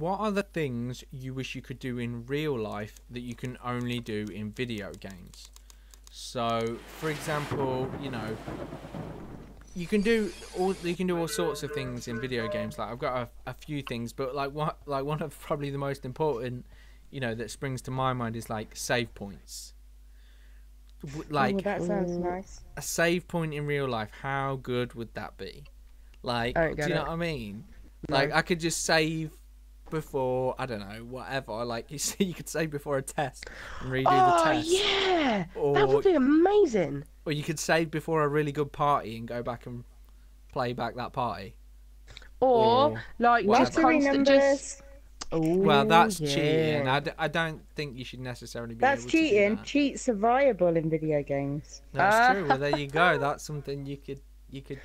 what are the things you wish you could do in real life that you can only do in video games? So, for example, you know, you can do all sorts of things in video games. Like I've got a few things, but like one of probably the most important, you know, that springs to my mind is like save points. Like that sounds nice. a save point in real life, how good would that be? Like, do you know what I mean? No. Like I could just save before, I don't know, whatever. Like you could save before a test and redo the test. Oh yeah, that would be amazing. Or you could save before a really good party and go back and play back that party. Or like just constant just. Ooh, well, that's cheating. I don't think you should necessarily be. That's able cheating. To do that. Cheats are viable in video games. That's true. Well, there you go. That's something you could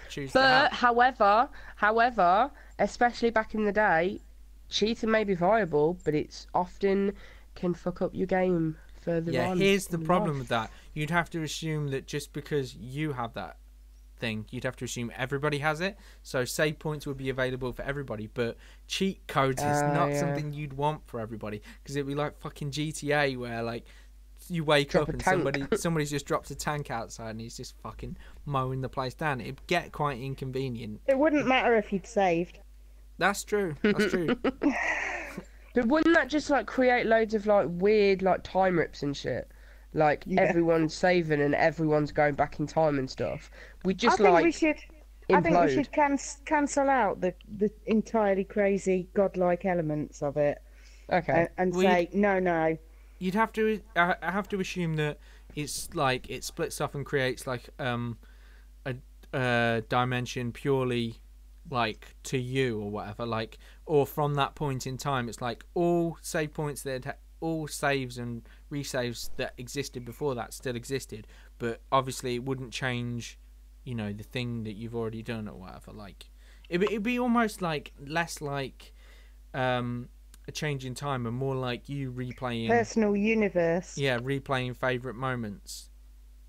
choose. But to have. however, especially back in the day, cheating may be viable, but it's often can fuck up your game further on. Yeah, here's the problem with that. You'd have to assume that just because you have that thing, you'd have to assume everybody has it. So save points would be available for everybody, but cheat codes is not something you'd want for everybody, because it'd be like fucking GTA where like you wake up and somebody's just dropped a tank outside and he's just fucking mowing the place down. It'd get quite inconvenient. It wouldn't matter if you'd saved. That's true. That's true. But wouldn't that just like create loads of like weird like time rips and shit? Like everyone's saving and everyone's going back in time and stuff. We just implode. I think we should cancel out the entirely crazy godlike elements of it. Okay. And say no. You'd have to. I have to assume that it's like it splits off and creates like a dimension purely like to you or whatever, like, or from that point in time it's like all save points that all saves and resaves that existed before that still existed, but obviously it wouldn't change, you know, the thing that you've already done or whatever. Like it'd be almost like less like a change in time and more like you replaying personal universe. Yeah, replaying favorite moments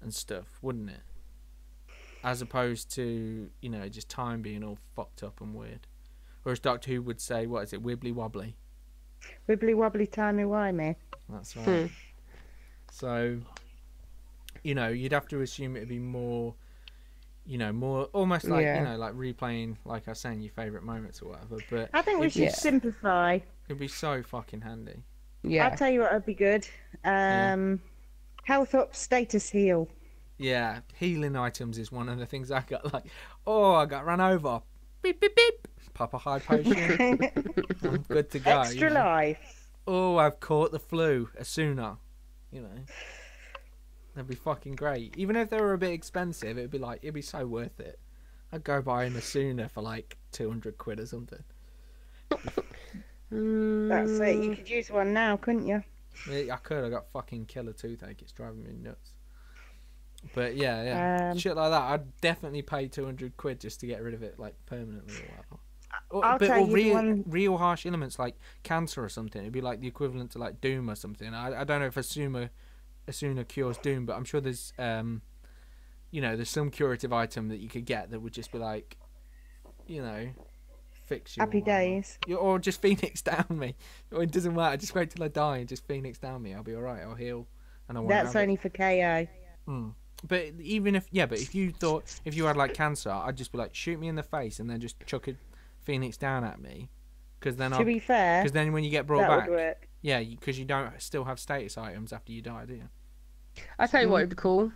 and stuff, wouldn't it? As opposed to, you know, just time being all fucked up and weird. Or as Doctor Who would say, what is it, wibbly wobbly? Wibbly wobbly timey-wimey. That's right. So, you know, you'd have to assume it'd be more, you know, more almost like, you know, like replaying, like I was saying, your favourite moments or whatever. But I think we should simplify. It'd be so fucking handy. Yeah. I'll tell you what would be good. Health up, status heal. Yeah, healing items is one of the things I got. Like, oh, I got run over. Beep, beep, beep. Pop a high potion. I'm good to go. Extra life. Oh, I've caught the flu. A sooner. You know. That'd be fucking great. Even if they were a bit expensive, it'd be so worth it. I'd go buy an Asuna for like 200 quid or something. That's it. You could use one now, couldn't you? Yeah, I could. I got fucking killer toothache. It's driving me nuts. But yeah, shit like that. I'd definitely pay 200 quid just to get rid of it, like permanently or whatever. Or real harsh elements like cancer or something. It'd be like the equivalent to like Doom or something. I don't know if Asuna cures Doom, but I'm sure there's you know, there's some curative item that you could get that would just be like, you know, fix you. Happy days. Or just Phoenix down me. Or it doesn't matter. Just wait till I die and just Phoenix down me. I'll be alright. I'll heal. And I won't. That's only for KO. But even if if you had like cancer, I'd just be like, shoot me in the face and then just chuck a Phoenix down at me, because then be fair, because then when you get brought back, would work. Yeah, because you don't still have status items after you die, do you? I tell you what would be cool.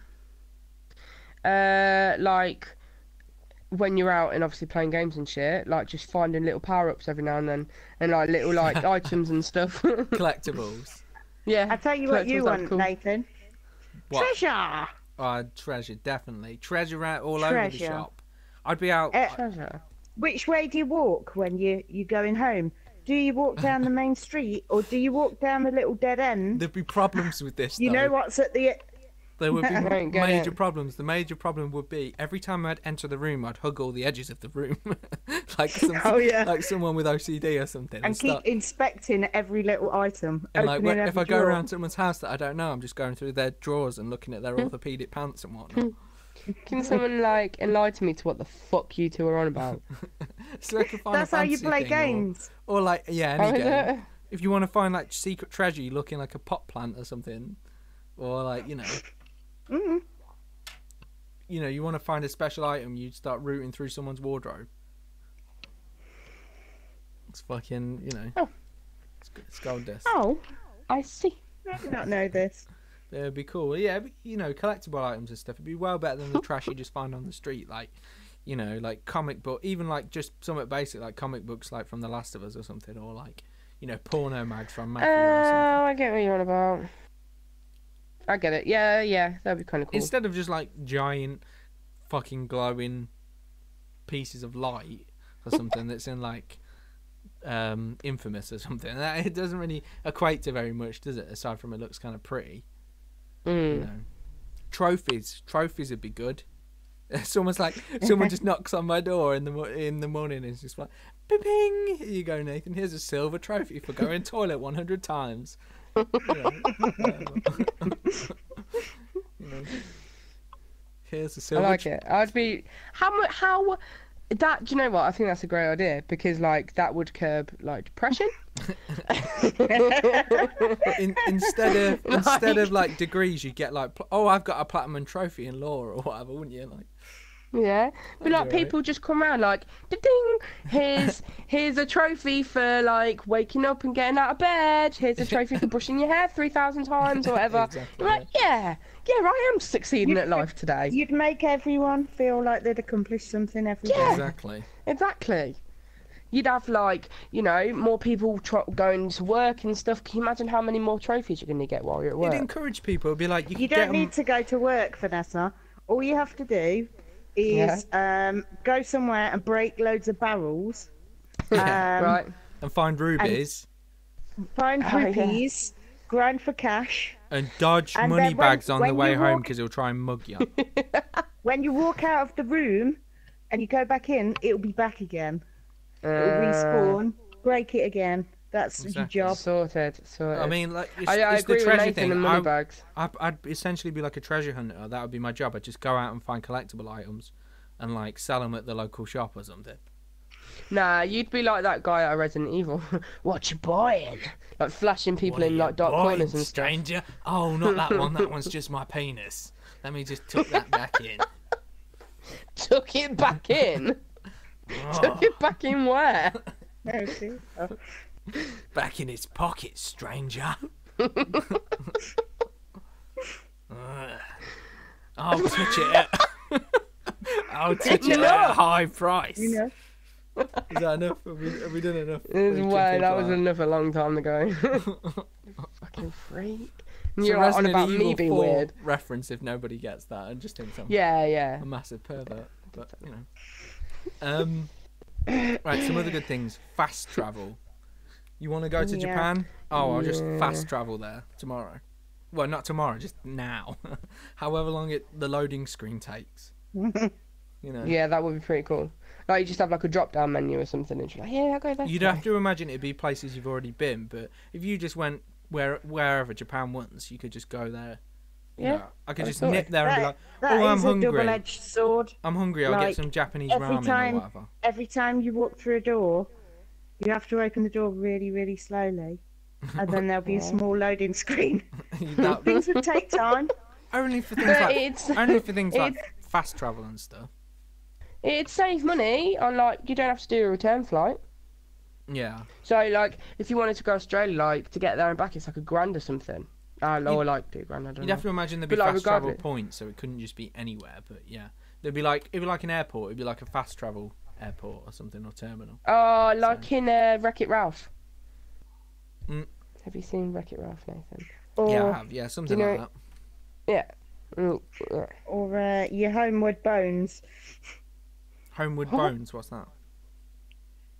Like when you're out and obviously playing games and shit, like just finding little power ups every now and then, and like little like items and stuff. Collectibles. Yeah. I tell you what you want, cool. Nathan. What? Treasure. Treasure, definitely. Treasure out all over the shop. I'd be out. Treasure. Which way do you walk when you're going home? Do you walk down the main street or do you walk down the little dead end? There'd be problems with this. You know what's at the. There would be major problems. The major problem would be every time I'd enter the room, I'd hug all the edges of the room, like someone with OCD or something, and keep inspecting every little item. And like if I go around someone's house that I don't know, I'm just going through their drawers and looking at their orthopedic pants and whatnot. Can someone like enlighten me to what the fuck you two are on about? It's like a Final That's how you Fantasy play thing, games. or like any Oh, is game. it? If you want to find like secret treasure, you look in like a pot plant or something, or like Mm. you want to find a special item, you start rooting through someone's wardrobe. It's fucking it's gold dust. Oh, I see. I did not know this. It'd be cool. Yeah, but, collectible items and stuff. It'd be well better than the trash you just find on the street, like like comic book, even like just something basic like comic books, like from The Last of Us or something, or like porno mags from Matthew or something. Oh, I get what you're on about. I get it. Yeah, that'd be kind of cool. Instead of just like giant fucking glowing pieces of light or something that's in like Infamous or something. It doesn't really equate to very much, does it? Aside from it looks kind of pretty. Trophies would be good. It's almost like someone just knocks on my door in the morning and it's just like, ping, here you go, Nathan, here's a silver trophy for going toilet 100 times. Here's a silver. I like it. I'd be how that. Do you know what? I think that's a great idea because like that would curb like depression. Instead of like degrees, you get like, I've got a platinum trophy in law or whatever, wouldn't you? Like, yeah, but like people just come around like, ding, here's a trophy for like waking up and getting out of bed. Here's a trophy for brushing your hair 3,000 times or whatever. Exactly, You're like, yeah, I am succeeding at life today. You'd make everyone feel like they'd accomplished something every day. Exactly. You'd have like, more people going to work and stuff. Can you imagine how many more trophies you're going to get while you're at work? You'd encourage people. It'd be like, you don't need to go to work, Vanessa. All you have to do is go somewhere and break loads of barrels. Right. And find rubies. Find rupees, grind for cash. And dodge money bags on the way home because he'll try and mug you. When you walk out of the room and you go back in, it'll be back again. It'll respawn, break it again. That's your job. Sorted. I mean, like, I it's the agree with treasure Nathan thing. and money bags. I'd essentially be like a treasure hunter. That would be my job. I'd just go out and find collectible items and like sell them at the local shop or something. Nah, you'd be like that guy at Resident Evil. What you buying? Like flashing people in like dark corners and stuff. Stranger? Oh, not that one. That one's just my penis. Let me just tuck that back in. Tuck it back in? Tuck it back in where? Back in its pocket, stranger. I'll touch it. I'll touch it at a high price. Is that enough? Have we done enough? That was enough a long time ago. Fucking freak. You're on about me being weird. Reference if nobody gets that and just thinks I'm a massive pervert. But right, some other good things. Fast travel. You want to go to Japan? Oh, I'll just fast travel there tomorrow. Well, not tomorrow, just now. However long the loading screen takes. Yeah, that would be pretty cool. Like you just have like a drop-down menu or something, and you're like, I'll go there. You'd have to imagine it'd be places you've already been, but if you just went wherever Japan wants, you could just go there. I could just nip there and be like, I'm hungry. That is a double-edged sword. I'm hungry. I'll get some Japanese ramen or whatever. Every time you walk through a door, you have to open the door really, really slowly, and then there'll be a small loading screen. Things would take time. Only for things like fast travel and stuff. It'd save money on like you don't have to do a return flight. Yeah. So like if you wanted to go to Australia, like to get there and back, it's like $1,000 or something. Or like $2,000. I don't know. You'd have to imagine there'd be fast travel points, so it couldn't just be anywhere. But yeah, it'd be like an airport. It'd be like a fast travel airport or something, or terminal. Oh, like in Wreck-It Ralph. Have you seen Wreck-It Ralph, Nathan? Yeah, I have. Yeah, something like that. Yeah. Or your Homeward Bones. Homeward Bones, what's that?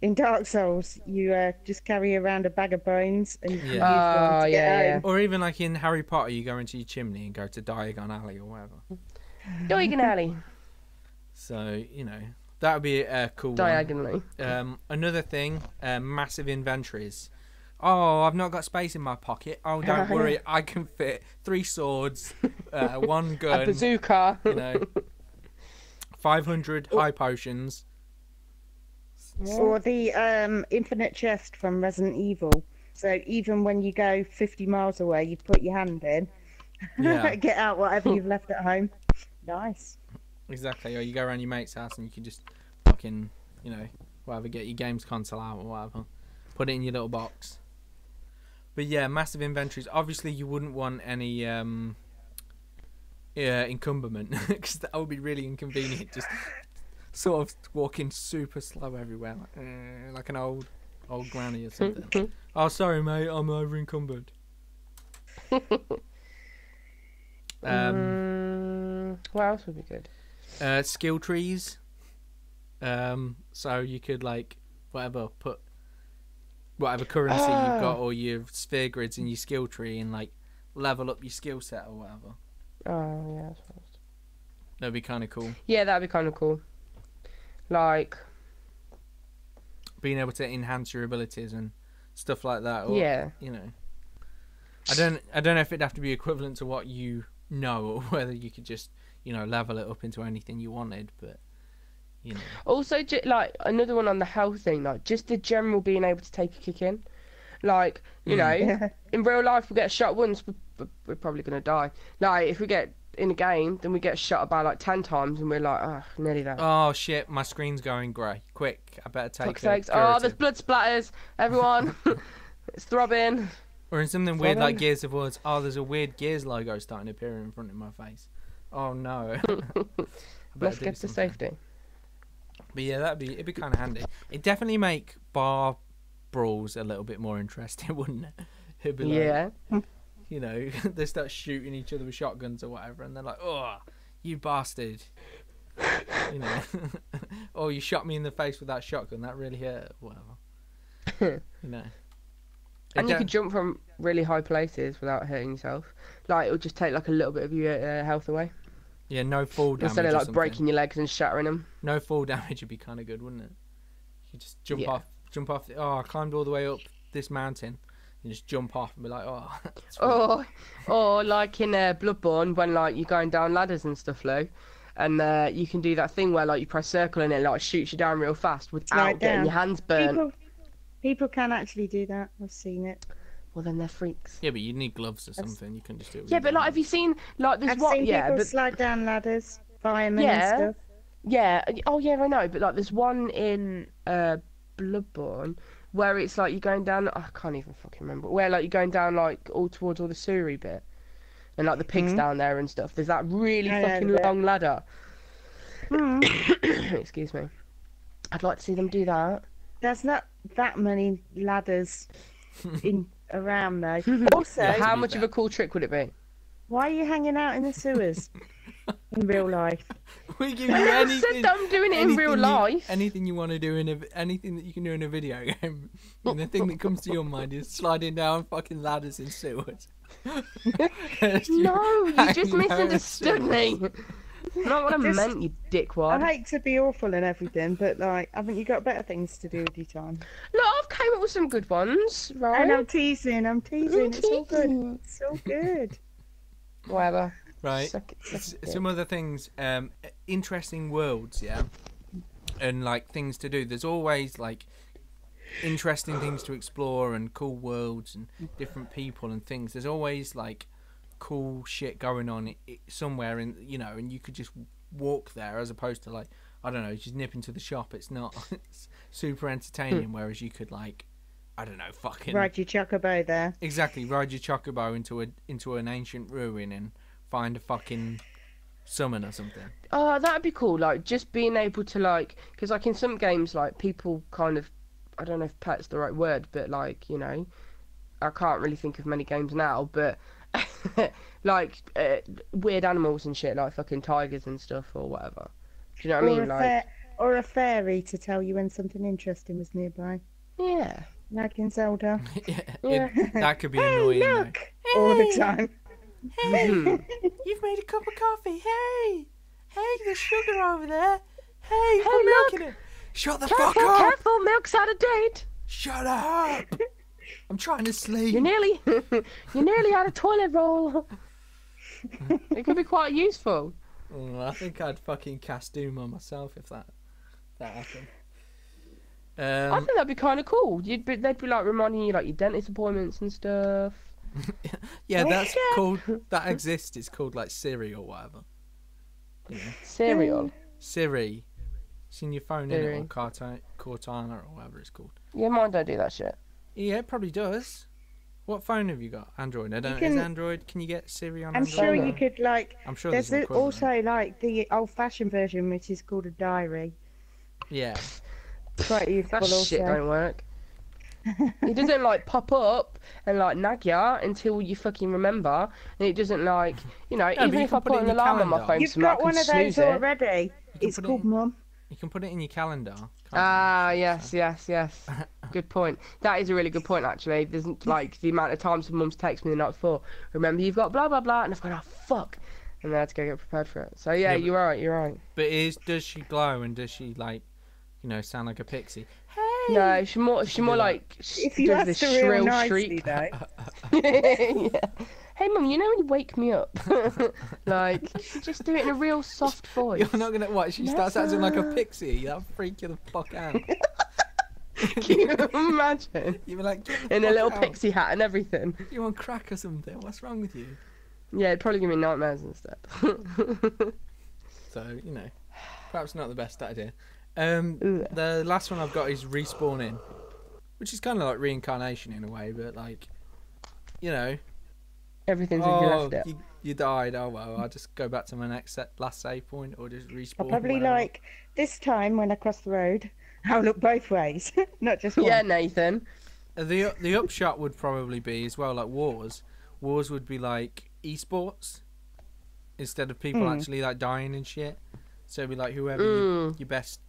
In Dark Souls, you just carry around a bag of bones and you use them to get home. Or even like in Harry Potter, you go into your chimney and go to Diagon Alley or whatever. Diagon Alley. So, that would be a cool Diagonally. one. Another thing, massive inventories. Oh, I've not got space in my pocket. Oh, don't worry, I can fit 3 swords, 1 gun, a bazooka, 500 high potions. Or the infinite chest from Resident Evil. So even when you go 50 miles away, you put your hand in, get out whatever you've left at home. Nice. Exactly. Or you go around your mate's house and you can just fucking, you know, whatever, get your games console out or whatever. Put it in your little box. But yeah, massive inventories. Obviously, you wouldn't want any encumberment because that would be really inconvenient. Just sort of walking super slow everywhere, like an old granny or something. Oh, sorry, mate, I'm over encumbered. What else would be good? Skill trees. So you could like put whatever currency you've got or your sphere grids in your skill tree and like level up your skill set or whatever. Oh yeah, I suppose. That'd be kind of cool. Yeah, that'd be kind of cool. Like being able to enhance your abilities and stuff like that. Or, you know, I don't know if it'd have to be equivalent to what you know or whether you could just, you know, level it up into anything you wanted, but you know. Also, like another one on the health thing, like just the general being able to take a kick in. Like, you know, in real life we get shot once, we're probably gonna die. Like if we get in a game, then we get shot about like 10 times and we're like, oh, nearly there. Oh shit, my screen's going grey. Quick, I better take it. Oh, there's blood splatters, everyone. It's throbbing. Or in something weird like Gears of War, oh, there's a weird Gears logo starting to appear in front of my face. Oh no. Let's get to safety. But yeah, it'd be kind of handy. It'd definitely make bar brawls a little bit more interesting, wouldn't it? It'd be like, you know, they start shooting each other with shotguns or whatever, and they're like, "Oh, you bastard!" You know, "Oh, you shot me in the face with that shotgun. That really hurt." Whatever. You know. And you could jump from really high places without hurting yourself. Like it would just take like a little bit of your health away. Yeah, no fall damage. Instead of like breaking your legs and shattering them. No fall damage would be kind of good, wouldn't it? You just jump off. Oh, I climbed all the way up this mountain. You just jump off and be like, oh. Or like in Bloodborne when like you're going down ladders and stuff, Lou, and you can do that thing where like you press circle and it like shoots you down real fast without getting your hands burnt. People can actually do that. I've seen it. Well, then they're freaks. Yeah, but you need gloves or something. You can just do it. Yeah, but like, have you seen like there's people slide down ladders, firemen and stuff. Yeah. Oh yeah, I know. But like, there's one in Bloodborne where it's like you're going down. I can't even fucking remember. Where like you're going down like all towards all the Suri bit, and like the pigs down there and stuff. There's that really fucking long ladder. Excuse me. I'd like to see them do that. There's not that many ladders in around though. Also, how much of a cool trick would it be? Why are you hanging out in the sewers in real life? We give you anything. I'm doing it in real life. Anything you want to do anything that you can do in a video game, and the thing that comes to your mind is sliding down fucking ladders in sewers. No, you just misunderstood me. Not what I meant, you dickwad. I hate to be awful and everything, but like, haven't you got better things to do with your time? Look, I've came up with some good ones, right? And I'm teasing. It's all good. It's all good. Whatever. Right. Some other things, interesting worlds, yeah, and like things to do. There's always like interesting things to explore and cool worlds and different people and things. There's always like cool shit going on somewhere in, you know, and you could just walk there as opposed to like, I don't know, just nip into the shop. It's not it's super entertaining. Whereas you could like, I don't know, fucking ride your chocobo there. Exactly, ride your chocobo into an ancient ruin and find a fucking summon or something. Oh, that'd be cool. Like just being able to like, because like in some games, like people kind of, I don't know if pet's the right word, but like, you know, I can't really think of many games now, but like weird animals and shit, like fucking tigers and stuff or whatever. Do you know what I mean? Like, or a fairy to tell you when something interesting was nearby. Yeah. Like in Zelda. That could be annoying. Look, all the time. Hey, you've made a cup of coffee. Hey, there's sugar over there. Hey, put milk in it. Shut the fuck up. Careful, milk's out of date. Shut up. I'm trying to sleep. You're nearly out of toilet roll. It could be quite useful. I think I'd fucking cast Doom on myself if that happened. I think that'd be kind of cool. They'd be like reminding you like your dentist appointments and stuff. Yeah, that's called. That exists. It's called like Siri or whatever. You know? Cereal. Siri. It's in your phone, innit? Or Cortana or whatever it's called. Yeah, mine don't do that shit. Yeah, it probably does. What phone have you got? Android. I don't know. Is Android? Can you get Siri on Android? I'm sure you could like. I'm sure there's also like the old-fashioned version, which is called a diary. Yeah. Quite useful. That shit don't work. It doesn't like pop up and like nag ya until you fucking remember, and it doesn't like even if I put an alarm on my phone, you've got one of those already. It's called Mum. You can put it in your calendar. Yes. Good point. That is a really good point, actually. There's like the amount of times Mum's texted me the night before. Remember, you've got blah blah blah, and I've gone, oh fuck, and then I had to go get prepared for it. So yeah, you're right. But does she glow and does she like, sound like a pixie? Hey. No, she's more like if you does this shrill shriek. Yeah. Hey Mum, when you wake me up, like just do it in a real soft voice. You're not gonna what? She starts acting like a pixie. That'll freak you the fuck out. Can you imagine? You were like in a little pixie hat and everything. You want crack or something? What's wrong with you? Yeah, it'd probably give me nightmares instead. So perhaps not the best idea. The last one I've got is respawning, which is kind of like reincarnation in a way, but like, everything's as you left it. You died. Oh well, I'll just go back to my last save point, or just respawn. I'll probably like this time when I cross the road, I'll look both ways, not just one. Yeah, Nathan. The upshot would probably be as well like wars. Wars would be like esports instead of people actually like dying and shit. So it'd be like whoever your best,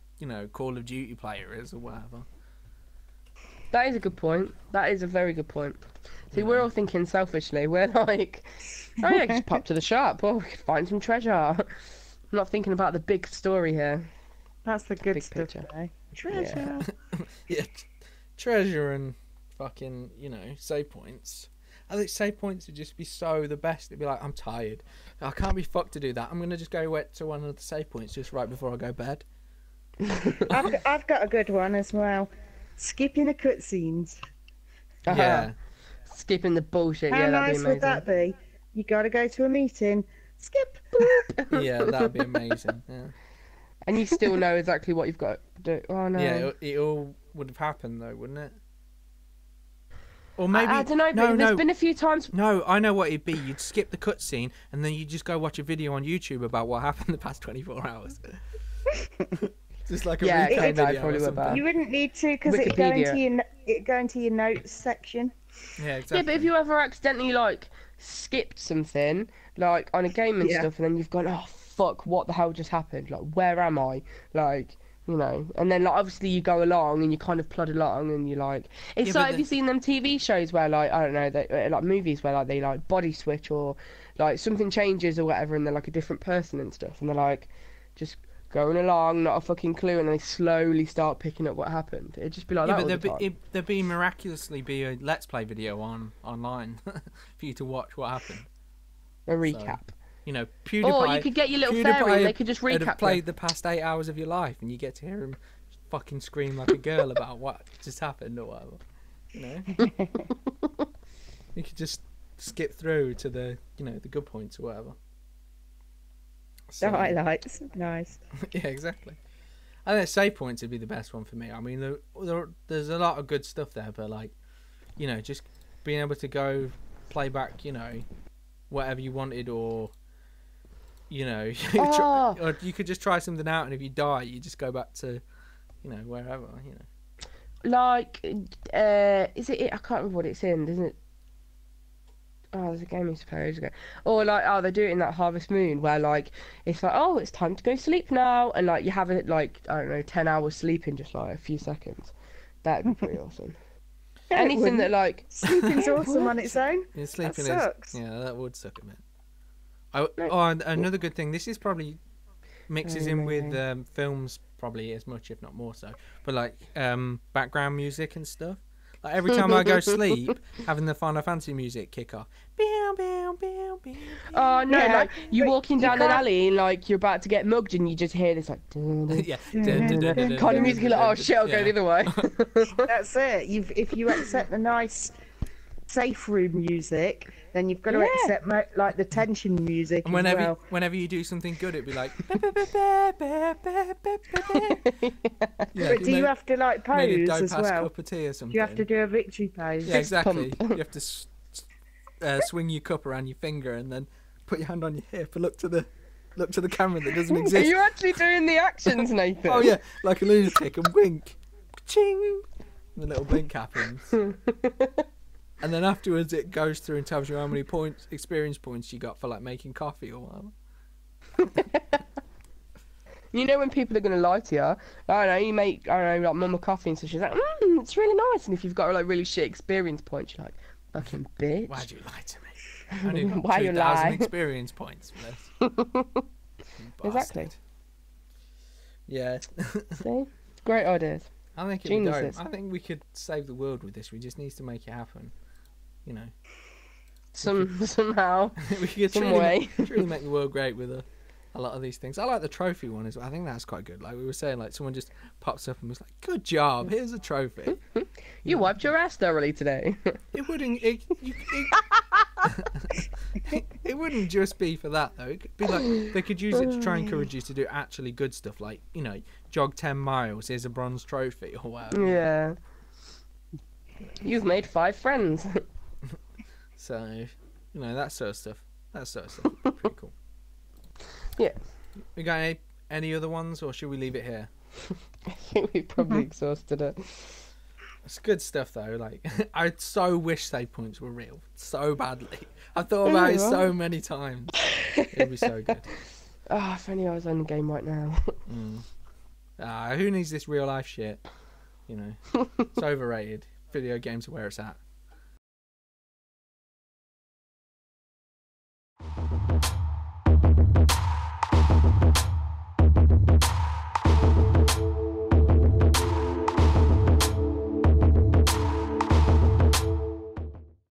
Call of Duty player is or whatever. That is a good point. That is a very good point. See, we're all thinking selfishly. We're like, oh yeah, just pop to the shop. Oh, we could find some treasure. I'm not thinking about the big story here. That's the good big stuff. Picture. Treasure. Yeah, treasure and fucking, save points. I think save points would just be so the best. It'd be like, I'm tired. I can't be fucked to do that. I'm going to just go to one of the save points just right before I go bed. I've got a good one as well. Skipping the cutscenes. Yeah. Skipping the bullshit. How that'd nice be amazing. would that be? You got to go to a meeting. Skip. Boop. Yeah, that'd be amazing. Yeah. And you still know exactly what you've got to do. Oh no. Yeah, it all would have happened though, wouldn't it? Or maybe I don't know. But there's been a few times. No, I know what it'd be. You'd skip the cutscene and then you just go watch a video on YouTube about what happened the past 24 hours. Just like a recap video or something. You wouldn't need to because it'd go into your notes section. Yeah, exactly. Yeah, but if you ever accidentally like skipped something like on a game and stuff, and then you've gone, oh fuck, what the hell just happened? Like, where am I? Like, and then like obviously you go along and you kind of plod along and you're like, it's like, have you seen them TV shows where like, I don't know, they, like movies where like they like body switch or like something changes or whatever and they're like a different person and stuff and they're like just going along, not a fucking clue, and they slowly start picking up what happened. It'd just be like that all the time. There'd be miraculously be a Let's Play video online for you to watch what happened. A recap. So, PewDiePie. Or you could get your little fairy and they could just recap have played the past 8 hours of your life and you get to hear him fucking scream like a girl about what just happened or whatever. You could just skip through to the, the good points or whatever. The highlights. Nice. Yeah, exactly. I think save points would be the best one for me. I mean, there's a lot of good stuff there, but like, just being able to go play back, whatever you wanted, or or you could just try something out, and if you die, you just go back to, wherever, Like, is it? I can't remember what it's in, isn't it? Oh, there's a game I suppose ago. Or like, they do it in that Harvest Moon where like it's like, oh, it's time to go sleep now, and like you have it like, I don't know, 10 hours sleep in just like a few seconds. That'd be pretty awesome. Anything that like sleeping's awesome on its own. Yeah, sleeping sucks. That would suck a bit. And another good thing. This is probably mixes in with films probably as much, if not more so. But like background music and stuff. Like every time I go sleep, having the Final Fantasy music kick off. Oh no, like you're walking down an alley and like you're about to get mugged and you just hear this like yeah, kind of music. Like, oh shit, I'll go the other way. That's it. If you accept the nice safe room music, then you've got to accept like the tension music. And whenever you do something good, it'd be like. But do you have to like pose as well? Cup of tea or something. Do you have to do a victory pose? Yeah, exactly. You have to swing your cup around your finger and then put your hand on your hip and look to the camera that doesn't exist. Are you actually doing the actions, Nathan? Oh yeah, like a lunatic, and wink, ching, and the little blink happens. And then afterwards, it goes through and tells you how many experience points you got for like making coffee or whatever. You know when people are gonna lie to you? I don't know. You make like mum a coffee and so she's like, it's really nice. And if you've got like really shit experience points, you're like, fucking bitch. Why'd you lie to me? I only got Why you 2,000 experience points for this. Exactly. Yeah. See, great ideas. I think it'd be dope. I think we could save the world with this. We just need to make it happen. You know, somehow, we could some way. Truly make the world great with a lot of these things. I like the trophy one as well. I think that's quite good. Like we were saying, like someone just pops up and was like, "Good job, here's a trophy." You wiped your ass thoroughly today. It wouldn't. It wouldn't just be for that though. It could be like they could use it to try and encourage you to do actually good stuff, like jog 10 miles. Here's a bronze trophy or whatever. Yeah. You've made 5 friends. So, that sort of stuff. Pretty cool. Yeah. We got any other ones, or should we leave it here? I think we probably exhausted it. It's good stuff though. Like, I so wish save points were real, so badly. I thought about it so many times. It'd be so good. Oh, if only I was on the game right now. Who needs this real life shit? It's overrated. Video games are where it's at.